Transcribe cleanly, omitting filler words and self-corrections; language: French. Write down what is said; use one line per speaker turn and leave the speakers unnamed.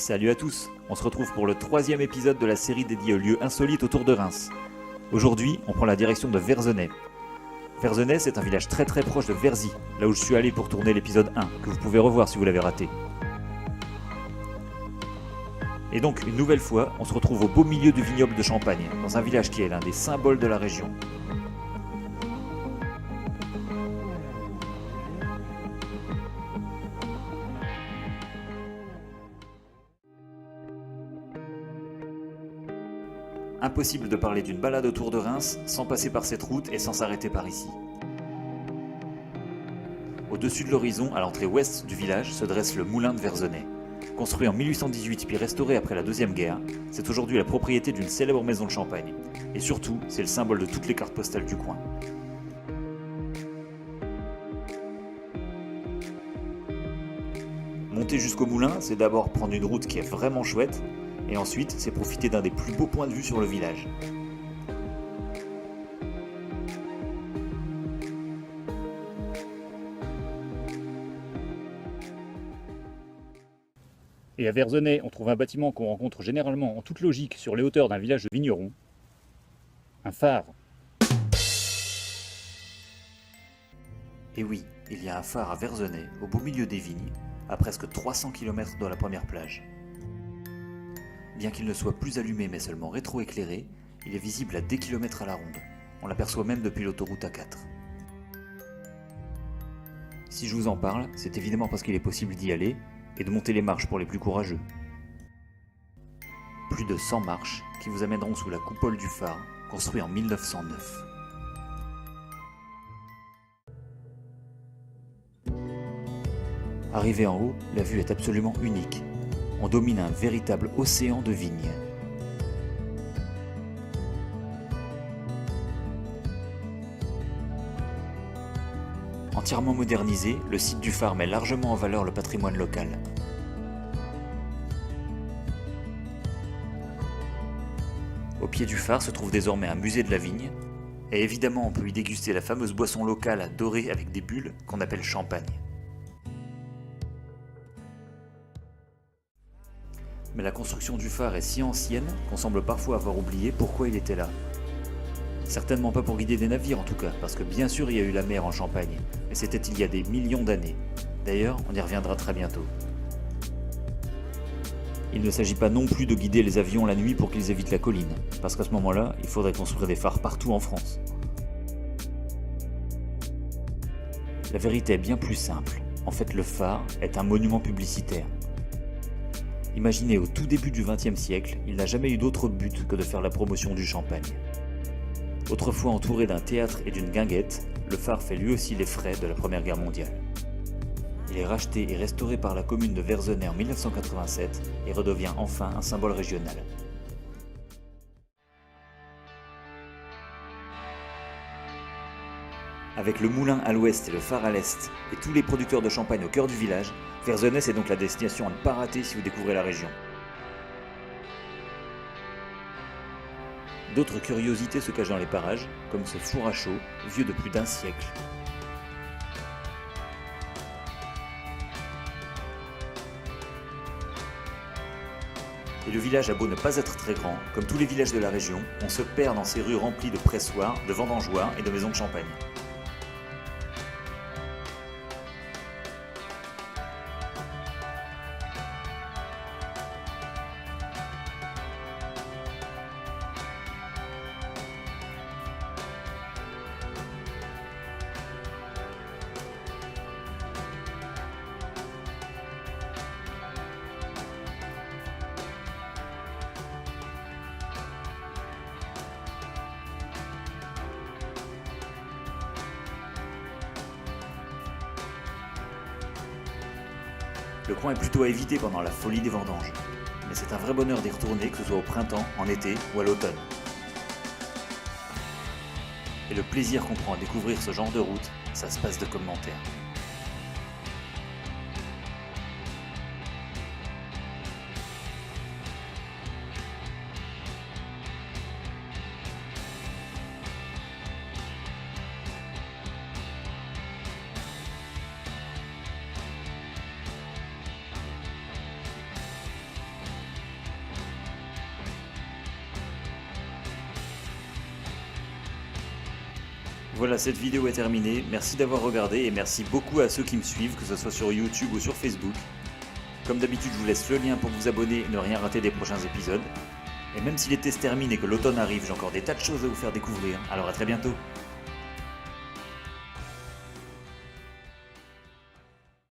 Salut à tous, on se retrouve pour le 3e épisode de la série dédiée aux lieux insolites autour de Reims. Aujourd'hui, on prend la direction de Verzenay. Verzenay, c'est un village très proche de Verzy, là où je suis allé pour tourner l'épisode 1, que vous pouvez revoir si vous l'avez raté. Et donc, une nouvelle fois, on se retrouve au beau milieu du vignoble de Champagne, dans un village qui est l'un des symboles de la région. Impossible de parler d'une balade autour de Reims sans passer par cette route et sans s'arrêter par ici. Au-dessus de l'horizon, à l'entrée ouest du village, se dresse le moulin de Verzenay. Construit en 1818 puis restauré après la Deuxième Guerre, c'est aujourd'hui la propriété d'une célèbre maison de Champagne. Et surtout, c'est le symbole de toutes les cartes postales du coin. Monter jusqu'au moulin, c'est d'abord prendre une route qui est vraiment chouette, et ensuite, c'est profiter d'un des plus beaux points de vue sur le village. Et à Verzenay, on trouve un bâtiment qu'on rencontre généralement en toute logique sur les hauteurs d'un village de vignerons. Un phare. Et oui, il y a un phare à Verzenay, au beau milieu des vignes, à presque 300 km de la première plage. Bien qu'il ne soit plus allumé mais seulement rétroéclairé, il est visible à des kilomètres à la ronde. On l'aperçoit même depuis l'autoroute A4. Si je vous en parle, c'est évidemment parce qu'il est possible d'y aller et de monter les marches pour les plus courageux. Plus de 100 marches qui vous amèneront sous la coupole du phare, construit en 1909. Arrivé en haut, la vue est absolument unique. On domine un véritable océan de vignes. Entièrement modernisé, le site du phare met largement en valeur le patrimoine local. Au pied du phare se trouve désormais un musée de la vigne, et évidemment on peut y déguster la fameuse boisson locale dorée avec des bulles qu'on appelle champagne. Mais la construction du phare est si ancienne qu'on semble parfois avoir oublié pourquoi il était là. Certainement pas pour guider des navires en tout cas, parce que bien sûr il y a eu la mer en Champagne, mais c'était il y a des millions d'années. D'ailleurs, on y reviendra très bientôt. Il ne s'agit pas non plus de guider les avions la nuit pour qu'ils évitent la colline, parce qu'à ce moment-là, il faudrait construire des phares partout en France. La vérité est bien plus simple. En fait, le phare est un monument publicitaire. Imaginez, au tout début du XXe siècle, il n'a jamais eu d'autre but que de faire la promotion du champagne. Autrefois entouré d'un théâtre et d'une guinguette, le phare fait lui aussi les frais de la Première Guerre mondiale. Il est racheté et restauré par la commune de Verzenay en 1987 et redevient enfin un symbole régional. Avec le moulin à l'ouest et le phare à l'est, et tous les producteurs de champagne au cœur du village, Verzenay c'est donc la destination à ne pas rater si vous découvrez la région. D'autres curiosités se cachent dans les parages, comme ce four à chaud, vieux de plus d'un siècle. Et le village a beau ne pas être très grand, comme tous les villages de la région, on se perd dans ces rues remplies de pressoirs, de vendangeoirs et de maisons de champagne. Le coin est plutôt à éviter pendant la folie des vendanges, mais c'est un vrai bonheur d'y retourner, que ce soit au printemps, en été ou à l'automne. Et le plaisir qu'on prend à découvrir ce genre de route, ça se passe de commentaires. Voilà, cette vidéo est terminée. Merci d'avoir regardé et merci beaucoup à ceux qui me suivent, que ce soit sur YouTube ou sur Facebook. Comme d'habitude, je vous laisse le lien pour vous abonner et ne rien rater des prochains épisodes. Et même si l'été se termine et que l'automne arrive, j'ai encore des tas de choses à vous faire découvrir. Alors à très bientôt.